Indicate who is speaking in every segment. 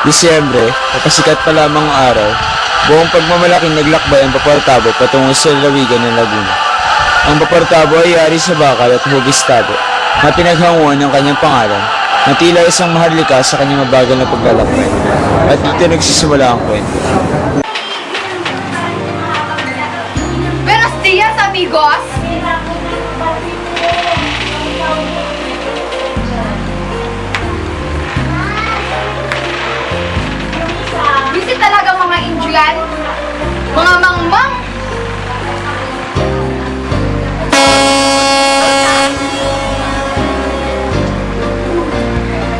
Speaker 1: Disyembre, napasikat pa lamang ang araw, buong pagmamalaking naglakbay ang Paportabo patungo sa lalawigan ng Laguna. Ang Paportabo ay yari sa bakal at hugis tabo, na pinaghanguan ng kanyang pangalan, na tila isang maharlika sa kanyang mabagal na paglalakbay. At dito nagsisimula ang kwento.
Speaker 2: Buenos dias, amigos! Busy talaga mga Indian, mga mangmang.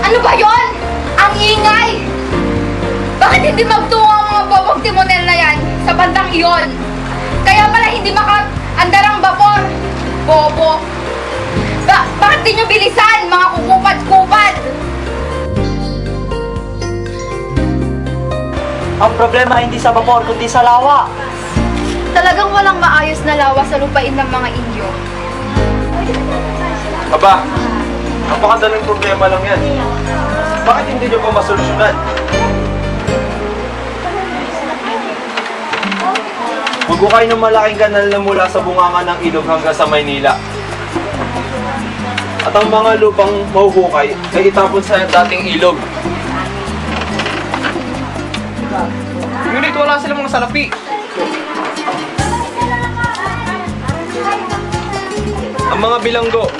Speaker 2: Ano ba yon? Ang ingay! Bakit hindi magtungo ang mga bobong timonel na yan sa bandang iyon? Kaya pala hindi makaandar ang bapor. Bobo. Bakit di nyo bilisan, mga kukupad-kupad?
Speaker 3: Ang problema hindi sa vapor, kundi sa lawa.
Speaker 2: Talagang walang maayos na lawa sa lupain ng mga Indio.
Speaker 4: Aba, napakadaling problema lang yan. Bakit hindi nyo pa masolusyonan? Magukay ng malaking kanal na mula sa bunganga ng ilog hanggang sa Maynila. At ang mga lupang mahuhukay ay itapon sa dating ilog. Ngunit wala silang mga salapi. Ang mga bilanggo,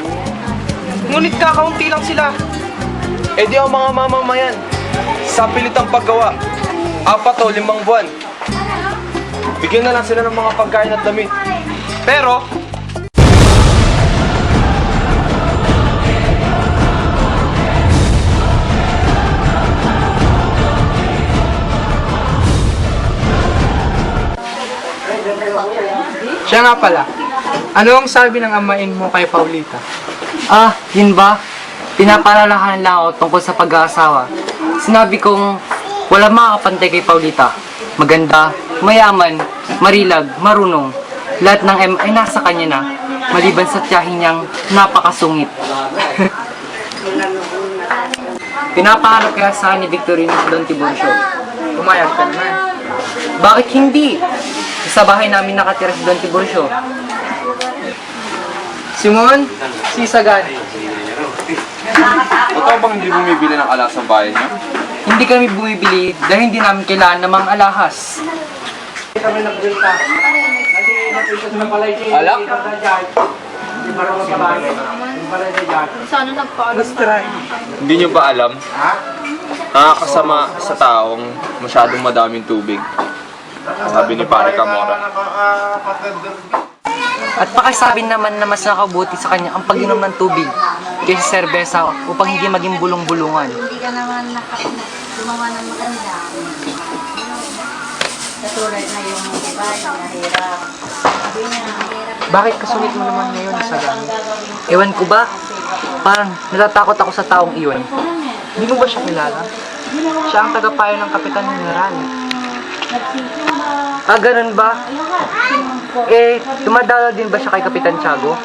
Speaker 4: ngunit kakaunti lang sila. E di ang mga mamamayan, sa pilitang paggawa, 4 o 5 buwan. Bigyan na lang sila ng mga pagkain at damit. Pero,
Speaker 5: Siya nga pala, ano ang sabi ng amain mo kay Paulita?
Speaker 3: Ah, yun ba? Pinapalalahan lang ako tungkol sa pag-aasawa. Sinabi kong wala makakapantay kay Paulita. Maganda, mayaman, marilag, marunong. Lahat ng M ay nasa kanya na, maliban sa tiyahin niyang napakasungit. Pinapaharap kaya sa ni Victorino si Don Tiburcio.
Speaker 5: Pumayag ka naman.
Speaker 3: Bakit hindi? Sa bahay namin nakatira si Don Tiburcio.
Speaker 5: Simon, si Sagan.
Speaker 4: totoo bang hindi bumibili ng alak sa bayan niyo?
Speaker 3: Hindi kami bumibili dahil hindi namin kailangan ng mga alahas.
Speaker 4: Alak?
Speaker 2: Sana nagpaalam.
Speaker 4: Hindi nyo ba alam? Nakakasama sa taong masyadong madaming tubig. Sabi ni Pare Camora.
Speaker 3: At pakisabi naman na mas nakabuti sa kanya ang pag-inom ng tubig kaysa serbesa upang hindi maging bulong-bulungan.
Speaker 6: Hindi ka naman gumawa ng maganda. Katulad na yung iba, yung nahirap. Sabi niya, nahirap.
Speaker 5: Bakit kasulit mo naman ngayon, Sagan?
Speaker 3: Ewan ko ba? Parang natatakot ako sa taong iyon.
Speaker 5: Hindi mo ba siya kilala? Siya ang tagapayo ng Kapitan General.
Speaker 3: Ah, ganun ba? Eh, dumadalaw din ba siya kay Kapitan Tiago?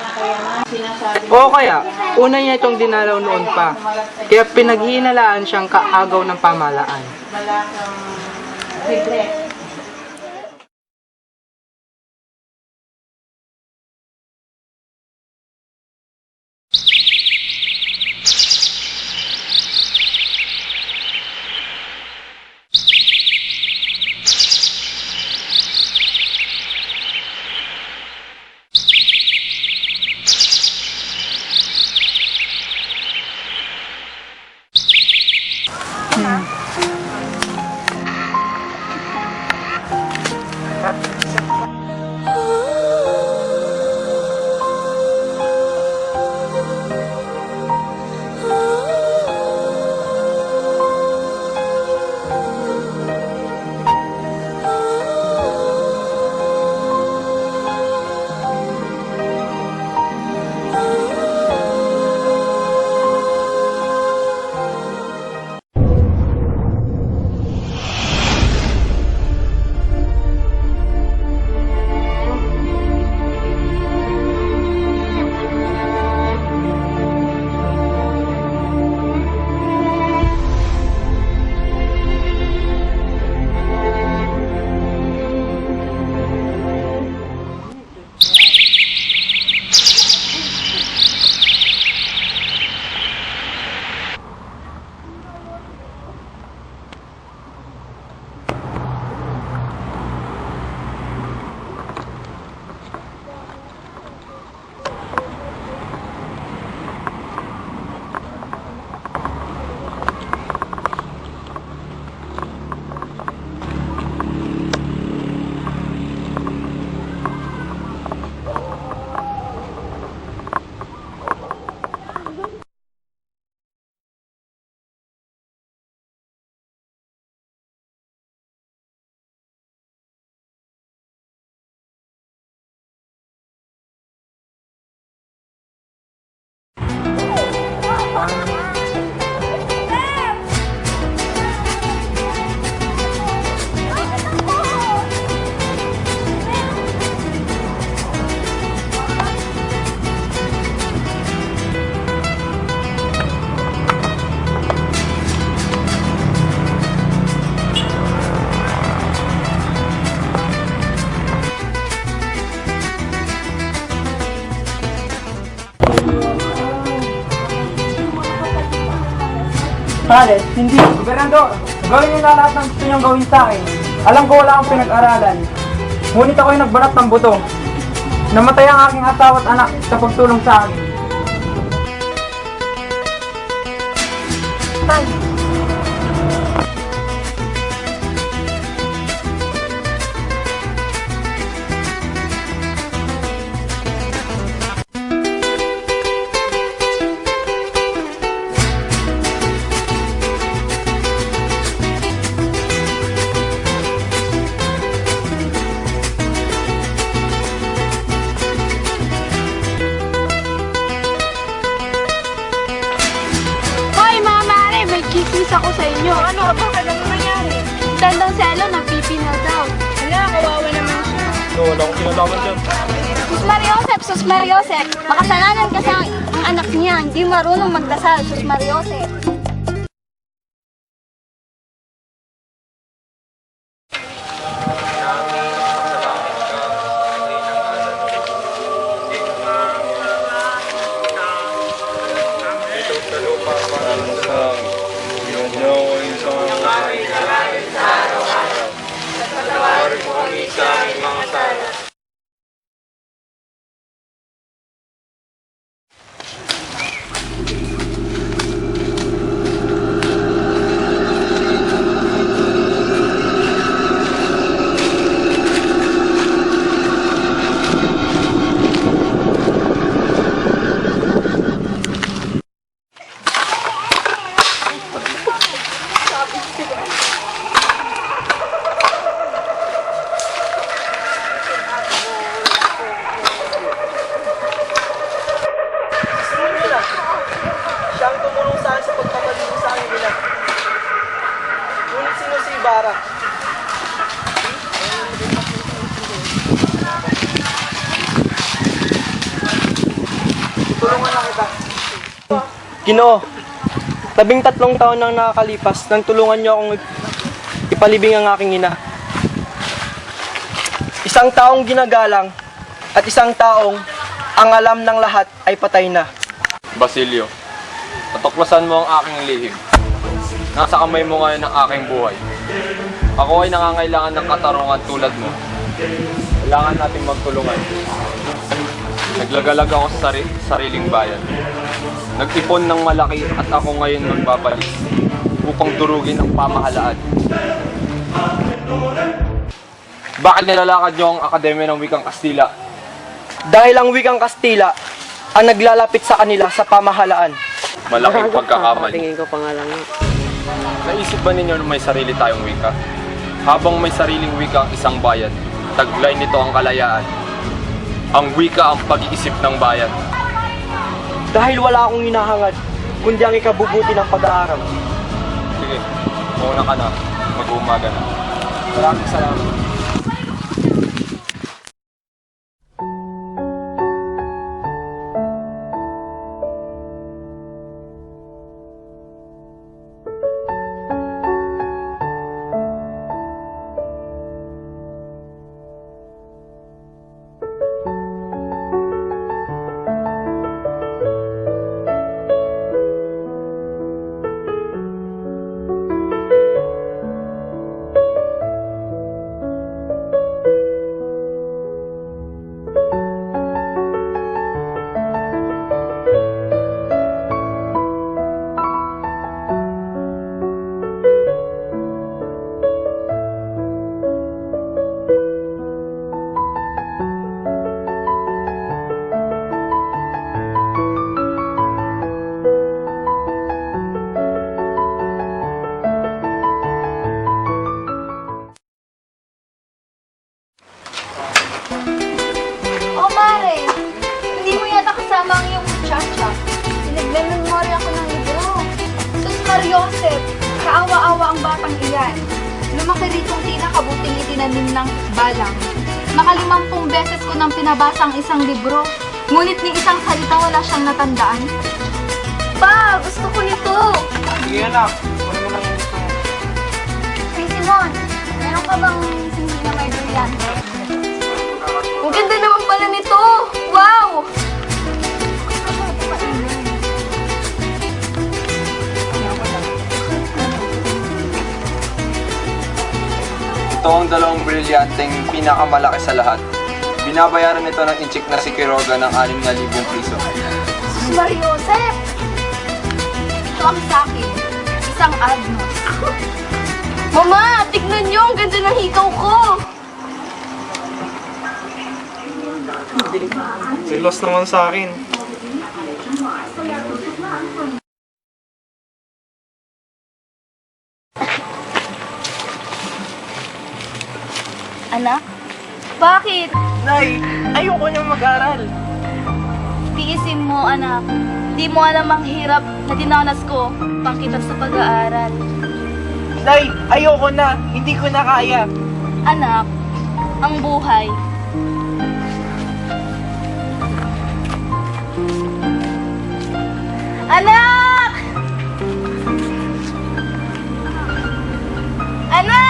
Speaker 5: Oo kaya, una niya itong dinalaw noon pa. Kaya pinaghihinalaan siyang kaagaw ng pamalaan. Pares, hindi. Gobernador, gawin niyo na lahat ng gusto niyong gawin sa akin. Alam ko wala akong pinag-aralan. Ngunit ako'y nagbanat ng buto. Namatay ang aking asawa at anak sa pagtulong sa akin.
Speaker 2: Hoy, mga mare! May chismis ako sa inyo. Ano? Bakit? Ano nangyari? Tandang si Elo, nagpipina daw. Hala, kawawa naman siya.
Speaker 4: Wala akong kinalaman dyan.
Speaker 2: Sus Mariosep! Makasalanan kasi ang anak niya. Hindi marunong magdasal, Sus Mariosep.
Speaker 5: Siya ang tumulong sa akin sa pagpapalibing sa aking ina. Ngunit sino si Ibarra? Tulungan na kita. Ginoo, 13 taon nang nakakalipas nang tulungan niyo akong ipalibing ang aking ina. Isang taong ginagalang at isang taong ang alam ng lahat ay patay na.
Speaker 4: Basilio, natuklasan mo ang aking lihim. Nasa kamay mo ngayon ang aking buhay. Ako ay nangangailangan ng katarungan tulad mo. Kailangan natin magtulungan. Naglagalag ako sa sariling bayan. Nag-ipon ng malaki at ako ngayon magbabalik upang durugin ang pamahalaan. Bakit nilalakad niyo ang Akademya ng Wikang Kastila?
Speaker 5: Dahil ang wikang Kastila ang naglalapit sa kanila sa pamahalaan.
Speaker 4: Malaking pagkakamali.
Speaker 5: Tingin ko pa nga lang.
Speaker 4: Naisip ba ninyo na may sarili tayong wika? Habang may sariling wika ang isang bayan, taglay nito ang kalayaan. Ang wika ang pag-iisip ng bayan.
Speaker 5: Dahil wala akong hinahangad, kundi ang ikabubuti ng pag-aaral.
Speaker 4: Sige, mauna ka na. Mag-uumaga na. Maraming salamat.
Speaker 2: Oh, Mare! Hindi mo yata kasama ang iyong muchacha. Pinagme-memory ako ng libro. Sus Mariosep, kaawa-awa ang batang iyan. Lumaki ritong di nakabuting itinanim ng balang. Maka-50 beses ko nang pinabasa ang isang libro. Ngunit ni isang salita wala siyang natandaan. Pa, gusto ko nito!
Speaker 5: Sige anak, kunin mo lang yung gusto mo.
Speaker 2: Hey, Simon, meron ka bang hindi na may brilyante? Ang ganda naman pala nito! Wow!
Speaker 4: dalawang brilyanteng pinakamalaki sa lahat. Binabayaran nito ng inchik na si Quiroga ng 6,000 piso.
Speaker 2: Mariosep! Ito ang sa akin. Isang Agnos. Mama, tignan niyo. Ang ganda ng hikaw ko.
Speaker 5: Silos naman sa akin.
Speaker 2: Anak? Bakit?
Speaker 5: Nay, ayoko niyang mag-aral.
Speaker 2: Tiisin mo, anak. Di mo alam ang hirap na dinanas ko pangkita sa pag-aaral.
Speaker 5: Nay, ayoko na. Hindi ko na kaya.
Speaker 2: Anak, ang buhay. Anak! Anak!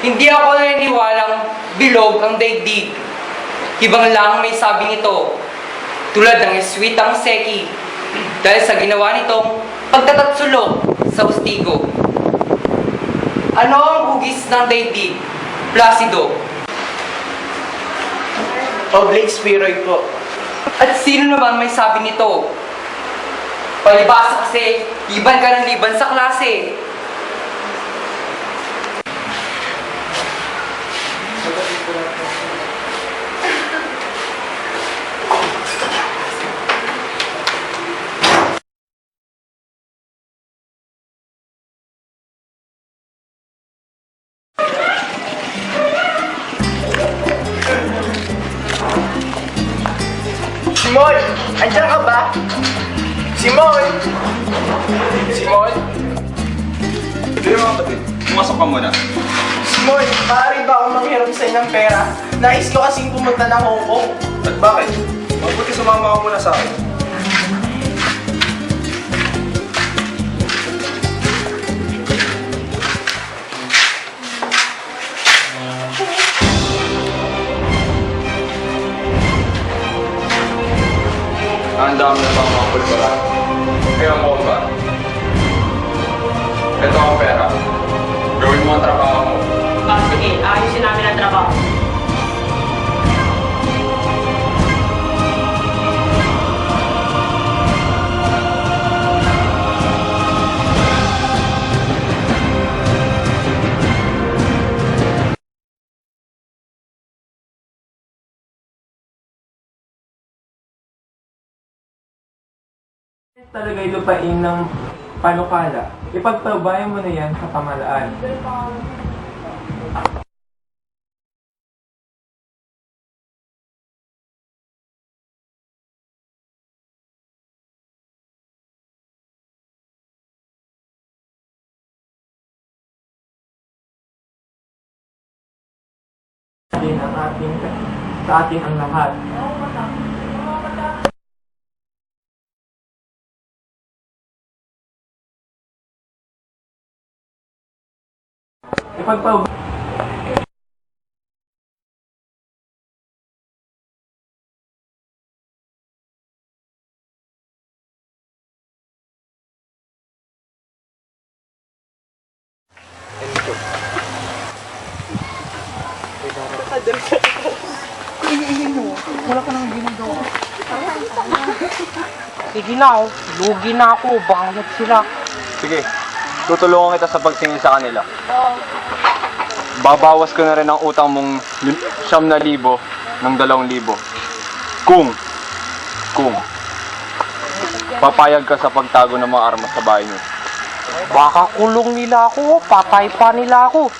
Speaker 3: Hindi ako naniniwalang bilog ang daigdig. Ibang lang may sabi nito, tulad ng eswitang seki, dahil sa ginawa nitong pagtatatsulok sa ustigo. Ano ang hugis ng daigdig? Placido.
Speaker 5: Oblique spheroid po.
Speaker 3: At sino naman may sabi nito? Palibasa kasi, liban ka ng liban sa klase.
Speaker 5: Simon! Andiyan ka ba? Simon!
Speaker 4: Simon? Hindi mga kapatid, pumasok ka muna.
Speaker 5: Simon, maaari ba akong manghiram sa'yo ng pera? Nais ko kasing pumunta ng Hong Kong.
Speaker 4: At bakit? Mabuti sumama ka muna sa akin. Ang dami na pang mga kultura. Kaya mo ba? Ito ang pera. Gawin mo ang trabaho mo.
Speaker 6: Sige, ayusin namin ang trabaho.
Speaker 5: Talaga lupain ng panukala. Ipagpabayan mo na yan sa pamalaan. Sa atin ang lahat. Ipagpag
Speaker 3: Sige na, lugi na ako, bangot sila.
Speaker 4: Sige, tutulungan kita sa pagtingin sa kanila. Babawas ko na rin ang utang mong 9,000 ng 2,000. Kung papayag ka sa pagtago ng mga armas sa bahay niyo.
Speaker 3: Baka kulong nila ako, patay pa nila ako.